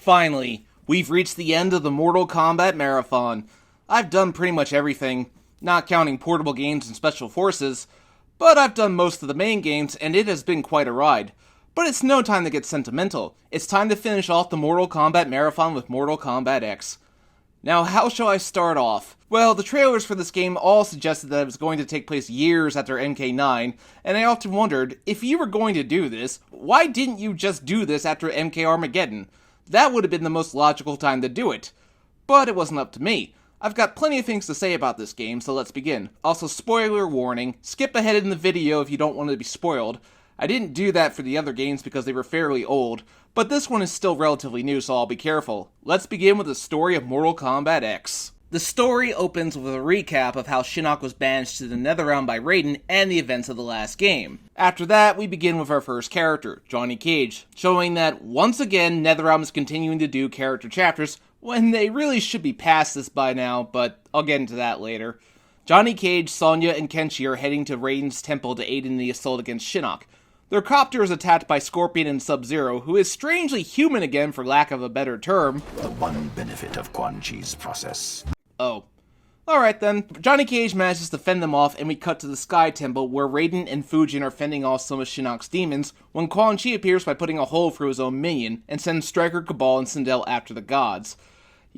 Finally, we've reached the end of the Mortal Kombat marathon. I've done pretty much everything, not counting portable games and special forces, but I've done most of the main games and it has been quite a ride. But it's no time to get sentimental. It's time to finish off the Mortal Kombat marathon with Mortal Kombat X. Now, how shall I start off? Well, the trailers for this game all suggested that it was going to take place years after MK9, and I often wondered, if you were going to do this, why didn't you just do this after MK Armageddon? That would have been the most logical time to do it. But it wasn't up to me. I've got plenty of things to say about this game, so let's begin. Also, spoiler warning, skip ahead in the video if you don't want to be spoiled. I didn't do that for the other games because they were fairly old, but this one is still relatively new, so I'll be careful. Let's begin with the story of Mortal Kombat X. The story opens with a recap of how Shinnok was banished to the Netherrealm by Raiden and the events of the last game. After that, we begin with our first character, Johnny Cage, showing that once again Netherrealm is continuing to do character chapters when they really should be past this by now, but I'll get into that later. Johnny Cage, Sonya, and Kenshi are heading to Raiden's temple to aid in the assault against Shinnok. Their copter is attacked by Scorpion and Sub-Zero, who is strangely human again for lack of a better term. The one benefit of Quan Chi's process. Oh. Alright then. Johnny Cage manages to fend them off, and we cut to the Sky Temple, where Raiden and Fujin are fending off some of Shinnok's demons, when Quan Chi appears by putting a hole through his own minion, and sends Striker, Cabal, and Sindel after the gods.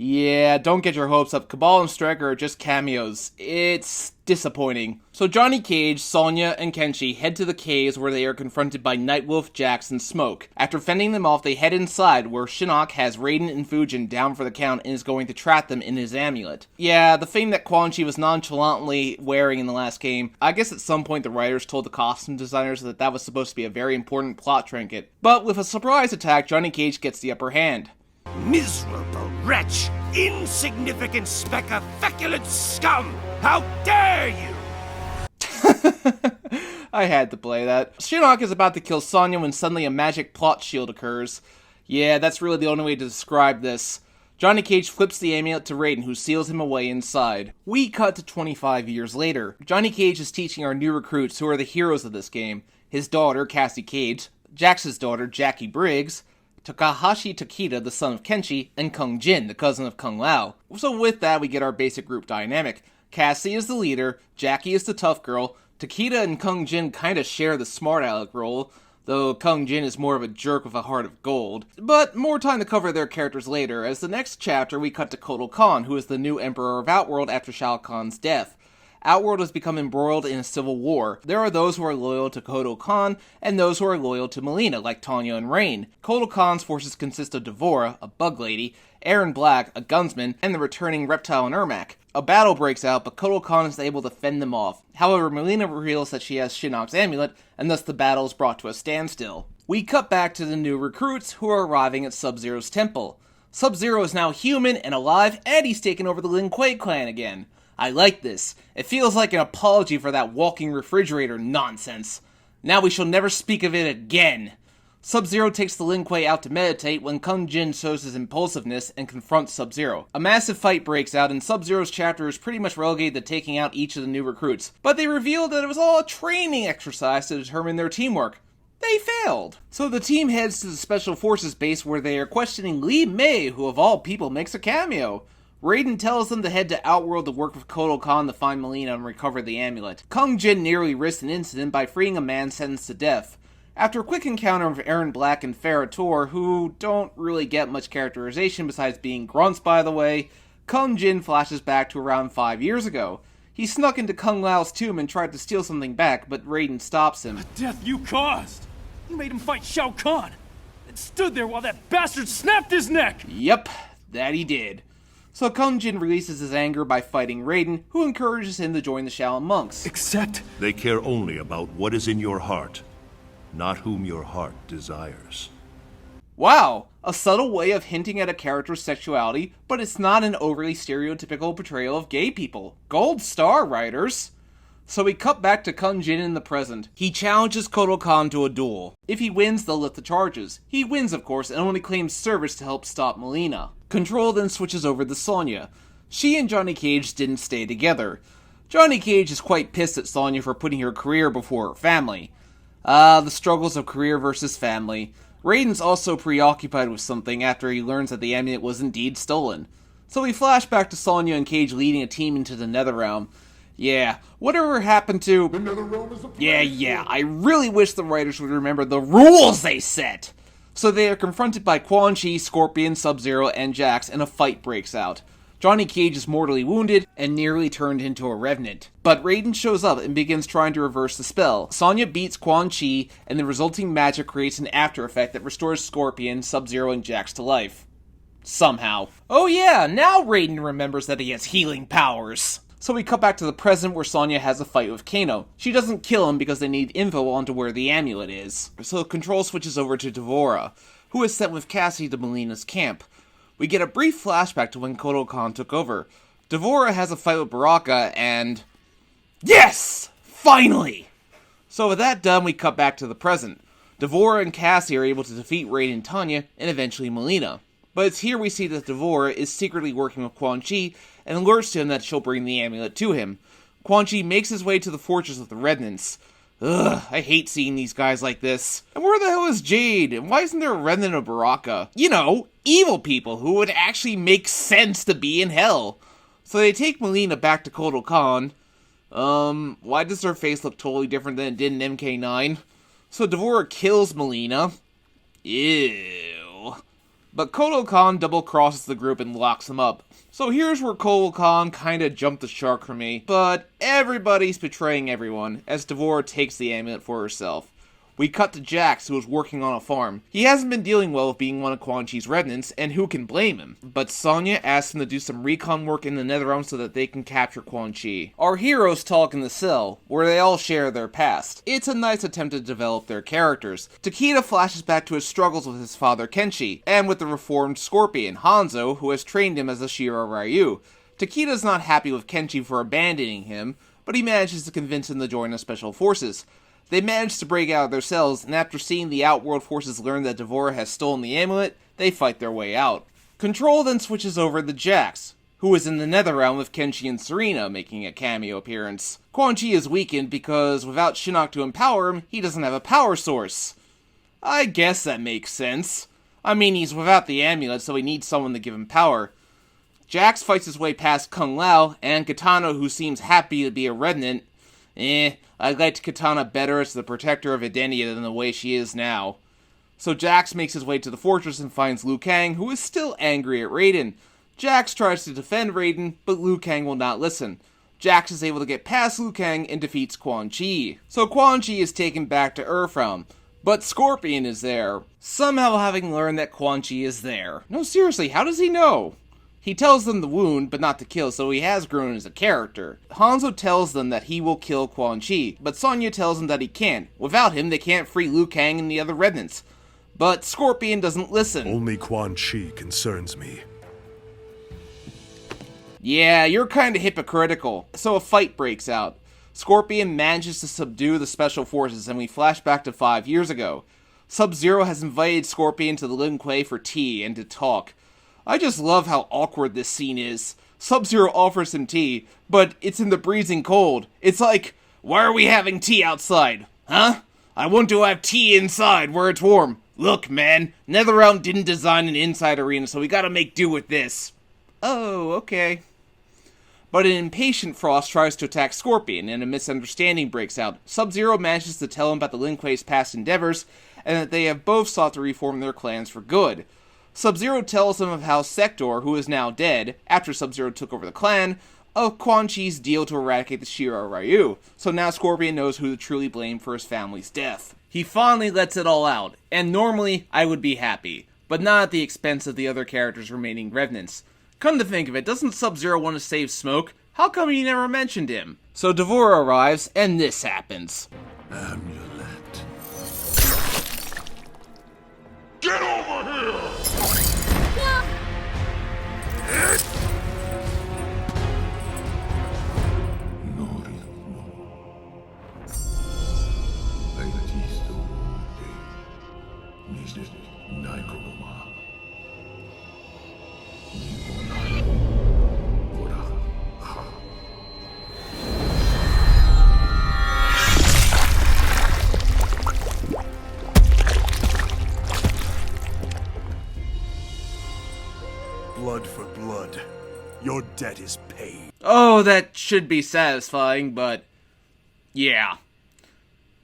Yeah, don't get your hopes up. Cabal and Striker are just cameos. It's disappointing. So Johnny Cage, Sonya, and Kenshi head to the caves where they are confronted by Nightwolf, Jax, and Smoke. After fending them off, they head inside where Shinnok has Raiden and Fujin down for the count and is going to trap them in his amulet. Yeah, the thing that Quan Chi was nonchalantly wearing in the last game. I guess at some point the writers told the costume designers that that was supposed to be a very important plot trinket. But with a surprise attack, Johnny Cage gets the upper hand. Miserable wretch! Insignificant speck of feculent scum! How dare you! I had to play that. Shinnok is about to kill Sonya when suddenly a magic plot shield occurs. Yeah, that's really the only way to describe this. Johnny Cage flips the amulet to Raiden, who seals him away inside. We cut to 25 years later. Johnny Cage is teaching our new recruits, who are the heroes of this game, his daughter, Cassie Cage, Jax's daughter, Jackie Briggs, Takahashi Takeda, the son of Kenshi, and Kung Jin, the cousin of Kung Lao. So with that, we get our basic group dynamic. Cassie is the leader, Jackie is the tough girl, Takeda and Kung Jin kinda share the smart aleck role, though Kung Jin is more of a jerk with a heart of gold. But more time to cover their characters later, as the next chapter we cut to Kotal Khan, who is the new Emperor of Outworld after Shao Kahn's death. Outworld has become embroiled in a civil war. There are those who are loyal to Kotal Khan, and those who are loyal to Mileena, like Tanya and Rain. Kotal Khan's forces consist of D'Vorah, a bug lady, Aaron Black, a gunsman, and the returning Reptile and Ermac. A battle breaks out, but Kotal Khan is able to fend them off. However, Mileena reveals that she has Shinnok's amulet, and thus the battle is brought to a standstill. We cut back to the new recruits, who are arriving at Sub-Zero's temple. Sub-Zero is now human and alive, and he's taken over the Lin Kuei clan again. I like this. It feels like an apology for that walking refrigerator nonsense. Now we shall never speak of it again. Sub-Zero takes the Lin Kuei out to meditate when Kung Jin shows his impulsiveness and confronts Sub-Zero. A massive fight breaks out and Sub-Zero's chapter is pretty much relegated to taking out each of the new recruits. But they reveal that it was all a training exercise to determine their teamwork. They failed. So the team heads to the Special Forces base where they are questioning Li Mei, who of all people makes a cameo. Raiden tells them to head to Outworld to work with Kotal Khan to find Mileena and recover the amulet. Kung Jin nearly risks an incident by freeing a man sentenced to death. After a quick encounter with Aaron Black and Farah Tor, who don't really get much characterization besides being grunts by the way, Kung Jin flashes back to around 5 years ago. He snuck into Kung Lao's tomb and tried to steal something back, but Raiden stops him. The death you caused! You made him fight Shao Kahn, and stood there while that bastard snapped his neck! Yep, that he did. So Kung Jin releases his anger by fighting Raiden, who encourages him to join the Shaolin monks. Except... They care only about what is in your heart, not whom your heart desires. Wow, a subtle way of hinting at a character's sexuality, but it's not an overly stereotypical portrayal of gay people. Gold star, writers! So we cut back to Kung Jin in the present. He challenges Kotal Khan to a duel. If he wins, they'll lift the charges. He wins, of course, and only claims service to help stop Mileena. Control then switches over to Sonya. She and Johnny Cage didn't stay together. Johnny Cage is quite pissed at Sonya for putting her career before her family. The struggles of career versus family. Raiden's also preoccupied with something after he learns that the amulet was indeed stolen. So we flash back to Sonya and Cage leading a team into the Netherrealm. Yeah, whatever happened to... The Netherrealm is a Yeah, I really wish the writers would remember the rules they set! So they are confronted by Quan Chi, Scorpion, Sub-Zero, and Jax, and a fight breaks out. Johnny Cage is mortally wounded and nearly turned into a revenant. But Raiden shows up and begins trying to reverse the spell. Sonya beats Quan Chi, and the resulting magic creates an after effect that restores Scorpion, Sub-Zero, and Jax to life. Somehow. Oh yeah, now Raiden remembers that he has healing powers. So we cut back to the present where Sonya has a fight with Kano. She doesn't kill him because they need info onto where the amulet is. So control switches over to D'Vorah, who is sent with Cassie to Melina's camp. We get a brief flashback to when Kotal Khan took over. D'Vorah has a fight with Baraka and... Yes! Finally! So with that done, we cut back to the present. D'Vorah and Cassie are able to defeat Raiden and Tanya, and eventually Melina. But it's here we see that D'Vorah is secretly working with Quan Chi, and alerts to him that she'll bring the amulet to him. Quan Chi makes his way to the fortress of the Revenants. Ugh, I hate seeing these guys like this. And where the hell is Jade? And why isn't there a Revenant of Baraka? You know, evil people who would actually make sense to be in hell. So they take Melina back to Kotal Khan. Why does her face look totally different than it did in MK9? So D'Vorah kills Melina. Ew. But Kotal Khan double-crosses the group and locks them up. So here's where Kotal Khan kinda jumped the shark for me. But everybody's betraying everyone, as D'Vorah takes the amulet for herself. We cut to Jax, who is working on a farm. He hasn't been dealing well with being one of Quan Chi's revenants, and who can blame him? But Sonya asks him to do some recon work in the Netherrealm so that they can capture Quan Chi. Our heroes talk in the cell, where they all share their past. It's a nice attempt to develop their characters. Takeda flashes back to his struggles with his father Kenshi, and with the reformed Scorpion, Hanzo, who has trained him as a Shira Ryu. Takeda's not happy with Kenshi for abandoning him, but he manages to convince him to join the Special Forces. They manage to break out of their cells, and after seeing the Outworld forces learn that D'Vorah has stolen the amulet, they fight their way out. Control then switches over to Jax, who is in the Netherrealm with Kenshi and Serena, making a cameo appearance. Quan Chi is weakened because without Shinnok to empower him, he doesn't have a power source. I guess that makes sense. I mean, he's without the amulet, so he needs someone to give him power. Jax fights his way past Kung Lao, and Kitana, who seems happy to be a revenant. I liked Kitana better as the protector of Edenia than the way she is now. So Jax makes his way to the fortress and finds Liu Kang, who is still angry at Raiden. Jax tries to defend Raiden, but Liu Kang will not listen. Jax is able to get past Liu Kang and defeats Quan Chi. So Quan Chi is taken back to Earthrealm, but Scorpion is there, somehow having learned that Quan Chi is there. No, seriously, how does he know? He tells them to wound, but not to kill, so he has grown as a character. Hanzo tells them that he will kill Quan Chi, but Sonya tells him that he can't. Without him, they can't free Liu Kang and the other Revenants. But Scorpion doesn't listen. Only Quan Chi concerns me. Yeah, you're kinda hypocritical. So a fight breaks out. Scorpion manages to subdue the Special Forces, and we flash back to 5 years ago. Sub-Zero has invited Scorpion to the Lin Kuei for tea and to talk. I just love how awkward this scene is. Sub-Zero offers him tea, but it's in the freezing cold. It's like, why are we having tea outside? Huh? I want to have tea inside where it's warm. Look, man, NetherRealm didn't design an inside arena, so we gotta make do with this. Oh, okay. But an impatient Frost tries to attack Scorpion, and a misunderstanding breaks out. Sub-Zero manages to tell him about the Lin Kuei's past endeavors, and that they have both sought to reform their clans for good. Sub-Zero tells him of how Sector, who is now dead, after Sub-Zero took over the clan, of Quan Chi's deal to eradicate the Shira Ryu, so now Scorpion knows who to truly blame for his family's death. He finally lets it all out, and normally I would be happy, but not at the expense of the other characters' remaining revenants. Come to think of it, doesn't Sub-Zero want to save Smoke? How come he never mentioned him? So D'Vorah arrives, and this happens. Amulet. Get over here! Blood for blood. Your debt is paid. Oh, that should be satisfying, but yeah.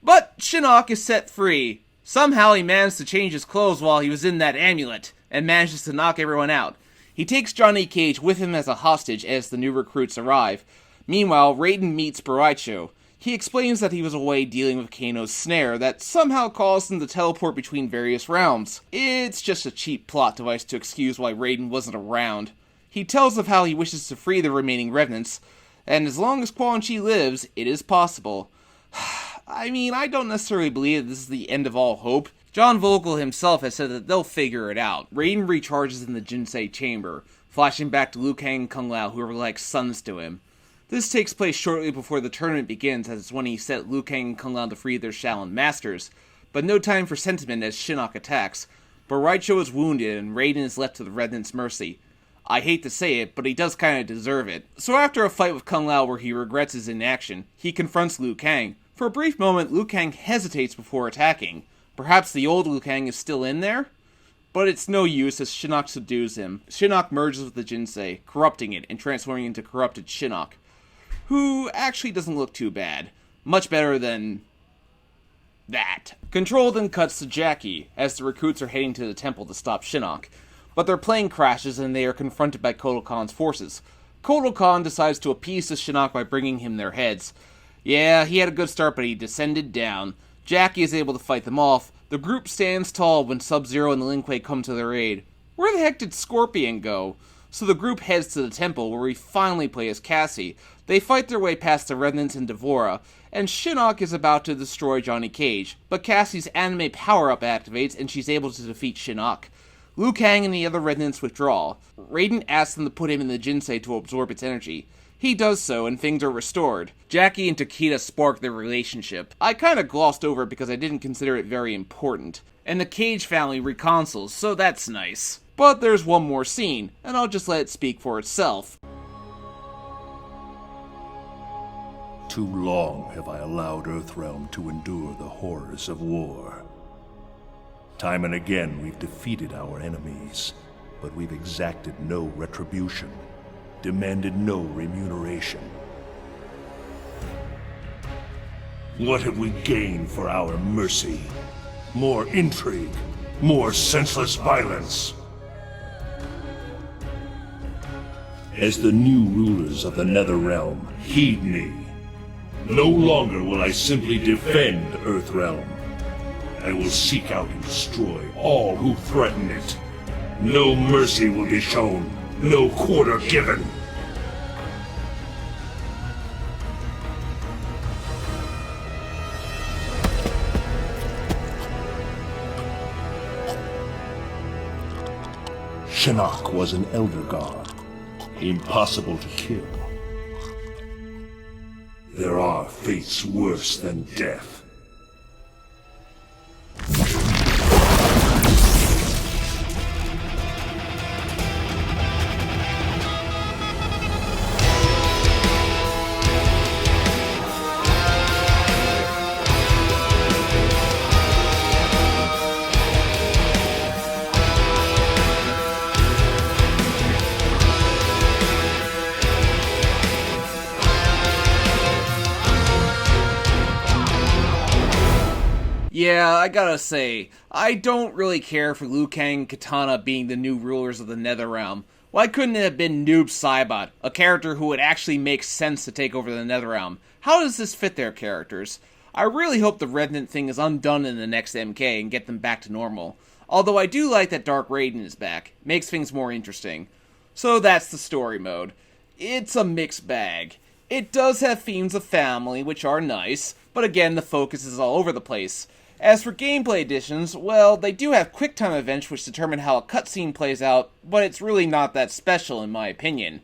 But Shinnok is set free. Somehow he managed to change his clothes while he was in that amulet, and manages to knock everyone out. He takes Johnny Cage with him as a hostage as the new recruits arrive. Meanwhile, Raiden meets Baraicho. He explains that he was away dealing with Kano's snare that somehow caused him to teleport between various realms. It's just a cheap plot device to excuse why Raiden wasn't around. He tells of how he wishes to free the remaining revenants, and as long as Quan Chi lives, it is possible. I mean, I don't necessarily believe that this is the end of all hope. John Vogel himself has said that they'll figure it out. Raiden recharges in the Jinsei chamber, flashing back to Liu Kang and Kung Lao, who are like sons to him. This takes place shortly before the tournament begins, as it's when he set Liu Kang and Kung Lao to free their Shaolin masters, but no time for sentiment as Shinnok attacks. Baraicho is wounded and Raiden is left to the Revenant's mercy. I hate to say it, but he does kinda deserve it. So after a fight with Kung Lao where he regrets his inaction, he confronts Liu Kang. For a brief moment, Liu Kang hesitates before attacking. Perhaps the old Liu Kang is still in there? But it's no use as Shinnok subdues him. Shinnok merges with the Jinsei, corrupting it and transforming into corrupted Shinnok, who actually doesn't look too bad. Much better than that. Control then cuts to Jackie, as the recruits are heading to the temple to stop Shinnok. But their plane crashes and they are confronted by Kotal Khan's forces. Kotal Khan decides to appease the Shinnok by bringing him their heads. Yeah, he had a good start, but he descended down. Jackie is able to fight them off. The group stands tall when Sub-Zero and the Lin Kuei come to their aid. Where the heck did Scorpion go? So the group heads to the temple, where we finally play as Cassie. They fight their way past the Revenants and Devora, and Shinnok is about to destroy Johnny Cage, but Cassie's anime power-up activates and she's able to defeat Shinnok. Liu Kang and the other Revenants withdraw. Raiden asks them to put him in the Jinsei to absorb its energy. He does so, and things are restored. Jackie and Takeda spark their relationship. I kinda glossed over it because I didn't consider it very important. And the Cage family reconciles, so that's nice. But there's one more scene, and I'll just let it speak for itself. Too long have I allowed Earthrealm to endure the horrors of war. Time and again we've defeated our enemies, but we've exacted no retribution, demanded no remuneration. What have we gained for our mercy? More intrigue, more senseless violence. As the new rulers of the Netherrealm, heed me. No longer will I simply defend Earthrealm. I will seek out and destroy all who threaten it. No mercy will be shown, no quarter given. Shinnok was an elder god, impossible to kill. There are fates worse than death. Yeah, I gotta say, I don't really care for Liu Kang and Kitana being the new rulers of the Netherrealm. Why couldn't it have been Noob Saibot, a character who would actually make sense to take over the Netherrealm? How does this fit their characters? I really hope the Revenant thing is undone in the next MK and get them back to normal. Although I do like that Dark Raiden is back. Makes things more interesting. So that's the story mode. It's a mixed bag. It does have themes of family, which are nice, but again, the focus is all over the place. As for gameplay additions, well, they do have QuickTime events which determine how a cutscene plays out, but it's really not that special in my opinion.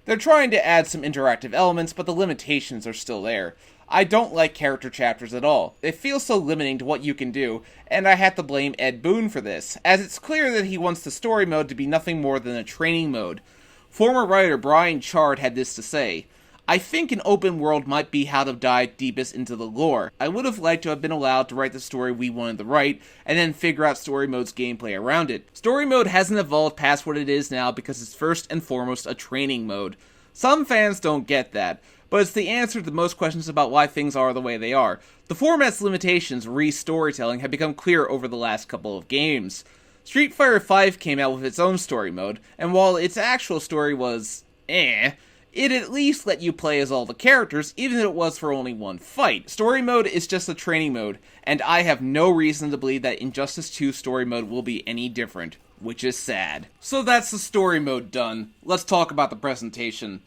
They're trying to add some interactive elements, but the limitations are still there. I don't like character chapters at all. It feels so limiting to what you can do, and I have to blame Ed Boon for this, as it's clear that he wants the story mode to be nothing more than a training mode. Former writer Brian Chard had this to say: I think an open world might be how to dive deepest into the lore. I would have liked to have been allowed to write the story we wanted to write, and then figure out story mode's gameplay around it. Story mode hasn't evolved past what it is now because it's first and foremost a training mode. Some fans don't get that, but it's the answer to most questions about why things are the way they are. The format's limitations, re-storytelling, have become clear over the last couple of games. Street Fighter V came out with its own story mode, and while its actual story was it at least let you play as all the characters, even if it was for only one fight. Story mode is just a training mode, and I have no reason to believe that Injustice 2 story mode will be any different, which is sad. So that's the story mode done. Let's talk about the presentation.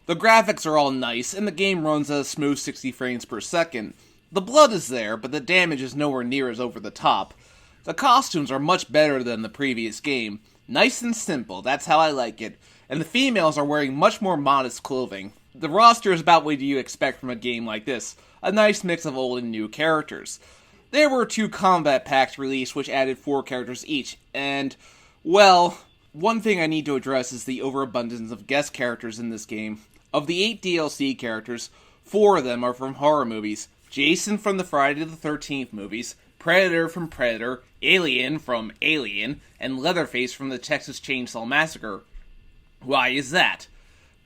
The graphics are all nice, and the game runs at a smooth 60 frames per second. The blood is there, but the damage is nowhere near as over the top. The costumes are much better than the previous game. Nice and simple, that's how I like it. And the females are wearing much more modest clothing. The roster is about what you expect from a game like this, a nice mix of old and new characters. There were 2 combat packs released which added 4 characters each, and, well, one thing I need to address is the overabundance of guest characters in this game. Of the 8 DLC characters, 4 of them are from horror movies. Jason from the Friday the 13th movies, Predator from Predator, Alien from Alien, and Leatherface from the Texas Chainsaw Massacre. Why is that?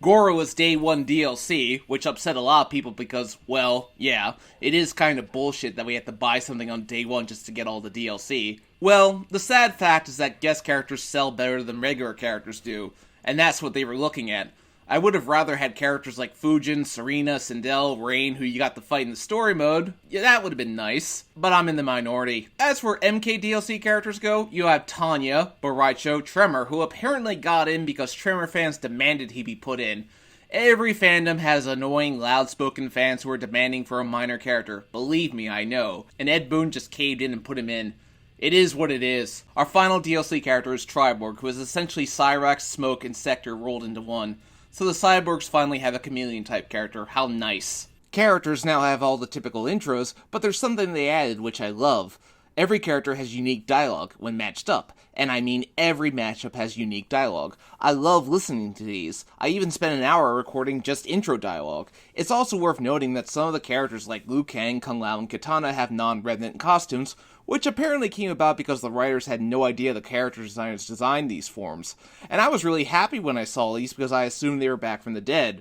Goro was Day 1 DLC, which upset a lot of people because, well, yeah, it is kind of bullshit that we have to buy something on Day 1 just to get all the DLC. Well, the sad fact is that guest characters sell better than regular characters do, and that's what they were looking at. I would have rather had characters like Fujin, Serena, Sindel, Rain, who you got to fight in the story mode. Yeah, that would have been nice, but I'm in the minority. As for MK DLC characters go, you have Tanya, Boraicho, Tremor, who apparently got in because Tremor fans demanded he be put in. Every fandom has annoying, loud-spoken fans who are demanding for a minor character. Believe me, I know. And Ed Boon just caved in and put him in. It is what it is. Our final DLC character is Triborg, who is essentially Cyrax, Smoke, and Sector rolled into one. So the Cyborgs finally have a chameleon-type character. How nice. Characters now have all the typical intros, but there's something they added which I love. Every character has unique dialogue when matched up, and I mean every matchup has unique dialogue. I love listening to these. I even spent an hour recording just intro dialogue. It's also worth noting that some of the characters like Liu Kang, Kung Lao, and Katana have non-revenant costumes, which apparently came about because the writers had no idea the character designers designed these forms. And I was really happy when I saw these because I assumed they were back from the dead.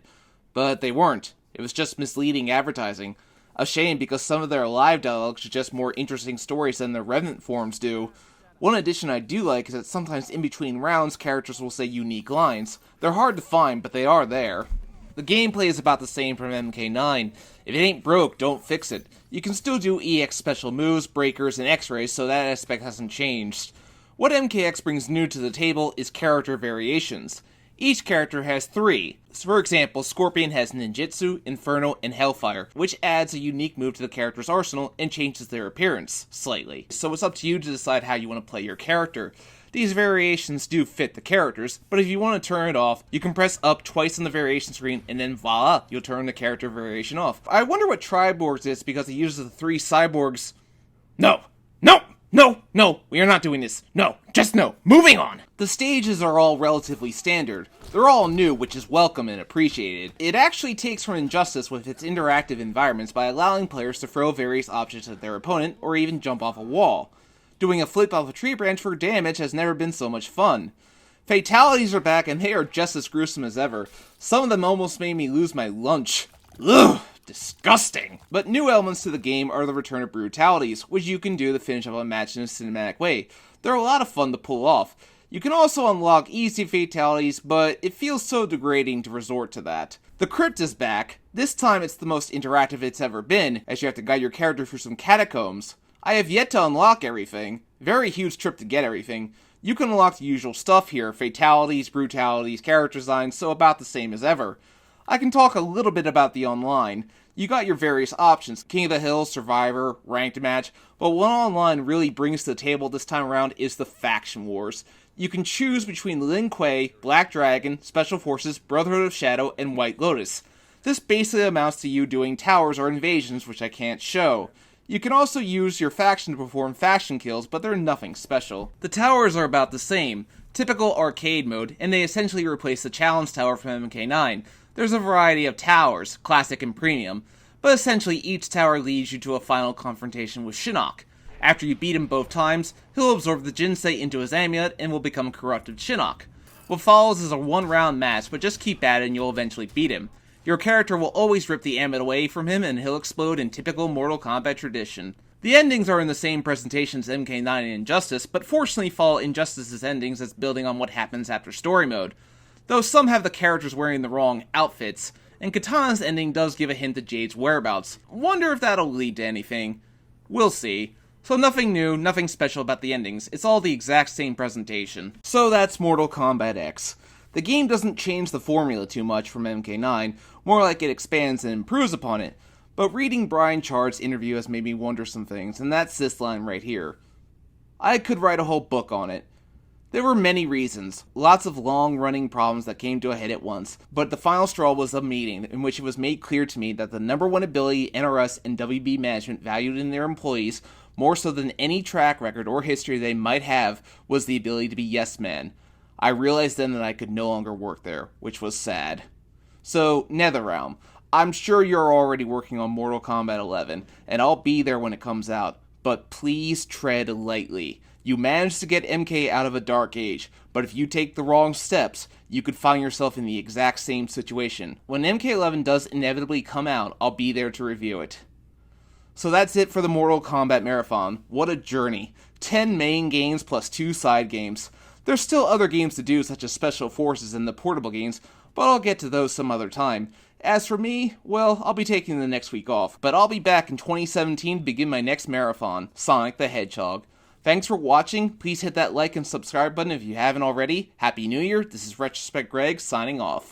But they weren't. It was just misleading advertising. A shame because some of their live dialogues are just more interesting stories than their revenant forms do. One addition I do like is that sometimes in between rounds characters will say unique lines. They're hard to find, but they are there. The gameplay is about the same from MK9. If it ain't broke, don't fix it. You can still do EX special moves, breakers, and X-rays, so that aspect hasn't changed. What MKX brings new to the table is character variations. Each character has 3. For example, Scorpion has Ninjutsu, Inferno, and Hellfire, which adds a unique move to the character's arsenal and changes their appearance slightly. So it's up to you to decide how you want to play your character. These variations do fit the characters, but if you want to turn it off, you can press up twice on the variation screen and then voila, you'll turn the character variation off. I wonder what Triborgs is because it uses the 3 cyborgs. No! We are not doing this. No, just no. Moving on! The stages are all relatively standard. They're all new, which is welcome and appreciated. It actually takes from Injustice with its interactive environments by allowing players to throw various objects at their opponent or even jump off a wall. Doing a flip off a tree branch for damage has never been so much fun. Fatalities are back and they are just as gruesome as ever. Some of them almost made me lose my lunch. Ugh! Disgusting! But new elements to the game are the return of brutalities, which you can do to finish up a match in a cinematic way. They're a lot of fun to pull off. You can also unlock easy fatalities, but it feels so degrading to resort to that. The crypt is back. This time it's the most interactive it's ever been, as you have to guide your character through some catacombs. I have yet to unlock everything. Very huge trip to get everything. You can unlock the usual stuff here, fatalities, brutalities, character designs, so about the same as ever. I can talk a little bit about the online. You got your various options, King of the Hill, Survivor, Ranked Match, but what online really brings to the table this time around is the Faction Wars. You can choose between Lin Kuei, Black Dragon, Special Forces, Brotherhood of Shadow, and White Lotus. This basically amounts to you doing towers or invasions, which I can't show. You can also use your faction to perform faction kills, but they're nothing special. The towers are about the same, typical arcade mode, and they essentially replace the challenge tower from MK9. There's a variety of towers, classic and premium, but essentially each tower leads you to a final confrontation with Shinnok. After you beat him both times, he'll absorb the Jinsei into his amulet and will become corrupted Shinnok. What follows is a one-round match, but just keep at it and you'll eventually beat him. Your character will always rip the amulet away from him and he'll explode in typical Mortal Kombat tradition. The endings are in the same presentation as MK9 and Injustice, but fortunately follow Injustice's endings as building on what happens after story mode. Though some have the characters wearing the wrong outfits, and Katana's ending does give a hint at Jade's whereabouts. Wonder if that'll lead to anything. We'll see. So nothing new, nothing special about the endings, it's all the exact same presentation. So that's Mortal Kombat X. The game doesn't change the formula too much from MK9, more like it expands and improves upon it, but reading Brian Chard's interview has made me wonder some things, and that's this line right here. I could write a whole book on it. There were many reasons, lots of long-running problems that came to a head at once, but the final straw was a meeting in which it was made clear to me that the number one ability NRS and WB management valued in their employees, more so than any track record or history they might have, was the ability to be yes man. I realized then that I could no longer work there, which was sad. So, NetherRealm. I'm sure you're already working on Mortal Kombat 11, and I'll be there when it comes out, but please tread lightly. You managed to get MK out of a dark age, but if you take the wrong steps, you could find yourself in the exact same situation. When MK11 does inevitably come out, I'll be there to review it. So that's it for the Mortal Kombat Marathon. What a journey. 10 main games plus 2 side games. There's still other games to do, such as Special Forces and the portable games, but I'll get to those some other time. As for me, well, I'll be taking the next week off, but I'll be back in 2017 to begin my next marathon, Sonic the Hedgehog. Thanks for watching, please hit that like and subscribe button if you haven't already. Happy New Year, this is RetrospectGreg signing off.